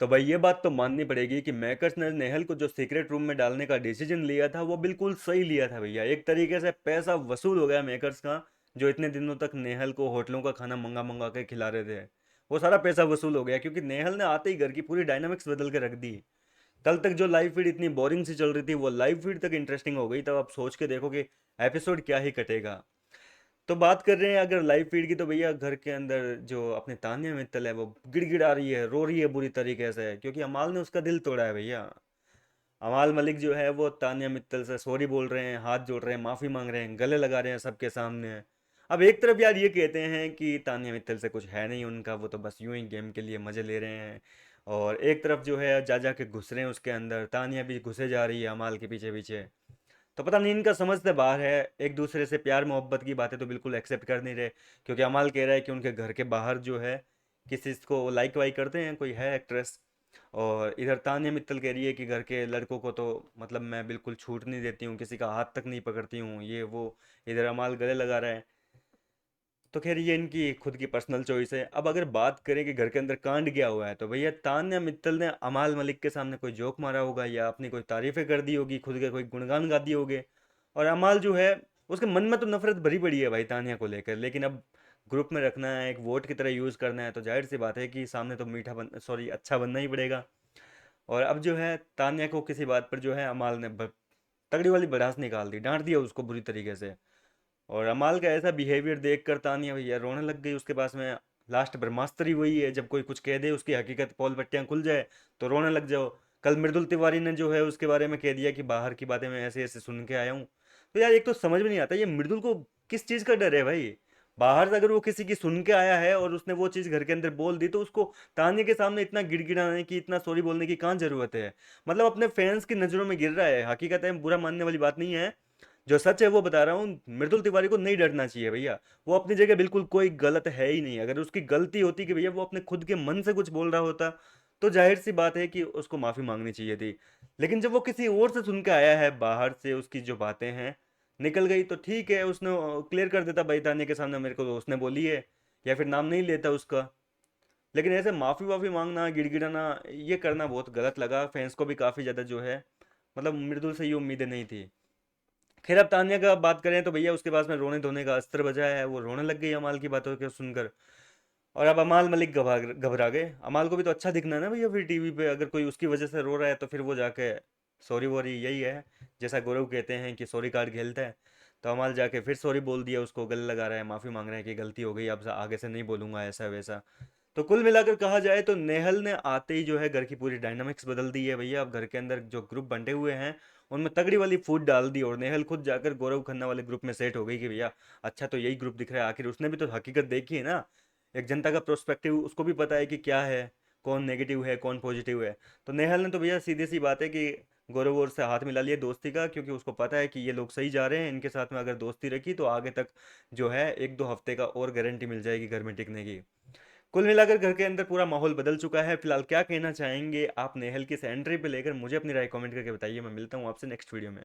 तो भाई ये बात तो माननी पड़ेगी कि मेकर्स ने नेहल को जो सीक्रेट रूम में डालने का डिसीजन लिया था वो बिल्कुल सही लिया था भैया। एक तरीके से पैसा वसूल हो गया मेकर्स का, जो इतने दिनों तक नेहल को होटलों का खाना मंगा मंगा के खिला रहे थे। वो सारा पैसा वसूल हो गया, क्योंकि नेहल ने आते ही घर की पूरी डायनामिक्स बदल के रख दी। कल तक जो लाइव फीड इतनी बोरिंग सी चल रही थी वो लाइव फीड तक इंटरेस्टिंग हो गई। तब आप सोच के देखो कि एपिसोड क्या ही कटेगा। तो बात कर रहे हैं अगर लाइव फीड की, तो भैया घर के अंदर जो अपने तान्या मित्तल है वो गिड़गिड़ा रही है, रो रही है बुरी तरीके से, क्योंकि अमाल ने उसका दिल तोड़ा है भैया। अमाल मलिक जो है वो तान्या मित्तल से सॉरी बोल रहे हैं, हाथ जोड़ रहे हैं, माफ़ी मांग रहे हैं, गले लगा रहे हैं सबके सामने। अब एक तरफ यार ये कहते हैं कि तान्या मित्तल से कुछ है नहीं उनका, वो तो बस यूं ही गेम के लिए मज़े ले रहे हैं। और एक तरफ जो है जा जा के घुस रहे हैं उसके अंदर, तान्या भी घुसे जा रही है अमाल के पीछे पीछे। तो पता नहीं इनका समझ से बाहर है। एक दूसरे से प्यार मोहब्बत की बातें तो बिल्कुल एक्सेप्ट कर नहीं रहे, क्योंकि अमाल कह रहा है कि उनके घर के बाहर जो है किसी को लाइक वाइक करते हैं, कोई है एक्ट्रेस। और इधर तान्या मित्तल कह रही है कि घर के लड़कों को तो मतलब मैं बिल्कुल छूट नहीं देती हूँ, किसी का हाथ तक नहीं पकड़ती हूँ, ये वो। इधर अमाल गले लगा रहा है। तो खैर ये इनकी खुद की पर्सनल चॉइस है। अब अगर बात करें कि घर के अंदर कांड क्या हुआ है, तो भैया तान्या मित्तल ने अमाल मलिक के सामने कोई जोक मारा होगा या अपनी कोई तारीफें कर दी होगी, खुद के कोई गुणगान गा दिए होंगे। और अमाल जो है उसके मन में तो नफरत भरी पड़ी है भाई तान्या को लेकर, लेकिन अब ग्रुप में रखना है, एक वोट की तरह यूज़ करना है, तो जाहिर सी बात है कि सामने तो मीठा बन सॉरी अच्छा बनना ही पड़ेगा। और अब जो है तान्या को किसी बात पर जो है अमाल ने तगड़ी वाली भड़ास निकाल दी, डांट दिया उसको बुरी तरीके से। और अमाल का ऐसा बिहेवियर देख कर तानिया भैया रोने लग गई उसके पास में। लास्ट ब्रह्मास्त्र ही वही है, जब कोई कुछ कह दे उसकी हकीकत पोल पट्टियाँ खुल जाए तो रोने लग जाओ। कल मृदुल तिवारी ने जो है उसके बारे में कह दिया कि बाहर की बातें मैं ऐसे ऐसे सुन के आया हूँ। तो यार एक तो समझ में नहीं आता ये मृदुल को किस चीज़ का डर है भाई। बाहर से अगर वो किसी की सुन के आया है और उसने वो चीज़ घर के अंदर बोल दी, तो उसको तान्या के सामने इतना गिड़गिड़ाने की, इतना सॉरी बोलने की कहाँ ज़रूरत है। मतलब अपने फैंस की नज़रों में गिर रहा है, हकीकत है, बुरा मानने वाली बात नहीं है। जो सच है वो बता रहा हूँ, मृदुल तिवारी को नहीं डरना चाहिए भैया। वो अपनी जगह बिल्कुल कोई गलत है ही नहीं। अगर उसकी गलती होती कि भैया वो अपने खुद के मन से कुछ बोल रहा होता, तो जाहिर सी बात है कि उसको माफ़ी मांगनी चाहिए थी। लेकिन जब वो किसी और से सुन के आया है, बाहर से उसकी जो बातें हैं निकल गई, तो ठीक है, उसने क्लियर कर देता भाई ताने के सामने मेरे को तो उसने बोली है, या फिर नाम नहीं लेता उसका। लेकिन ऐसे माफ़ी वाफ़ी मांगना, गिड़गिड़ाना, ये करना बहुत गलत लगा। फैंस को भी काफ़ी ज़्यादा जो है मतलब मृदुल से ये उम्मीदें नहीं थी। खैर अब तान्या का बात करें तो भैया उसके पास में रोने धोने का अस्त्र बजा है, वो रोने लग गई अमाल की बातों को सुनकर। और अब अमाल मलिक घबरा घबरा गए। अमाल को भी तो अच्छा दिखना है ना भैया, फिर टीवी पे अगर कोई उसकी वजह से रो रहा है तो फिर वो जाके सॉरी वॉरी, यही है जैसा गौरव कहते हैं कि सॉरी कार्ड खेलता है। तो अमाल जाके फिर सॉरी बोल दिया, उसको गले लगा रहा है, माफ़ी मांग रहा है कि गलती हो गई, अब आगे से नहीं बोलूंगा ऐसा वैसा। तो कुल मिलाकर कहा जाए तो नेहल ने आते ही जो है घर की पूरी डायनामिक्स बदल दी है भैया। अब घर के अंदर जो ग्रुप बंटे हुए हैं उनमें तगड़ी वाली फूट डाल दी, और नेहल खुद जाकर गौरव खन्ना वाले ग्रुप में सेट हो गई कि भैया अच्छा तो यही ग्रुप दिख रहा है। आखिर उसने भी तो हकीकत देखी है ना, एक जनता का प्रोस्पेक्टिव उसको भी पता है कि क्या है, कौन नेगेटिव है कौन पॉजिटिव है। तो नेहल ने तो भैया सीधी सी बात है कि गौरव और से हाथ मिला लिया दोस्ती का, क्योंकि उसको पता है कि ये लोग सही जा रहे हैं, इनके साथ में अगर दोस्ती रखी तो आगे तक जो है एक दो हफ्ते का और गारंटी मिल जाएगी घर में टिकने की। कुल मिलाकर घर के अंदर पूरा माहौल बदल चुका है। फिलहाल क्या कहना चाहेंगे आप नेहल की इस एंट्री पे लेकर, मुझे अपनी राय कमेंट करके बताइए। मैं मिलता हूँ आपसे नेक्स्ट वीडियो में।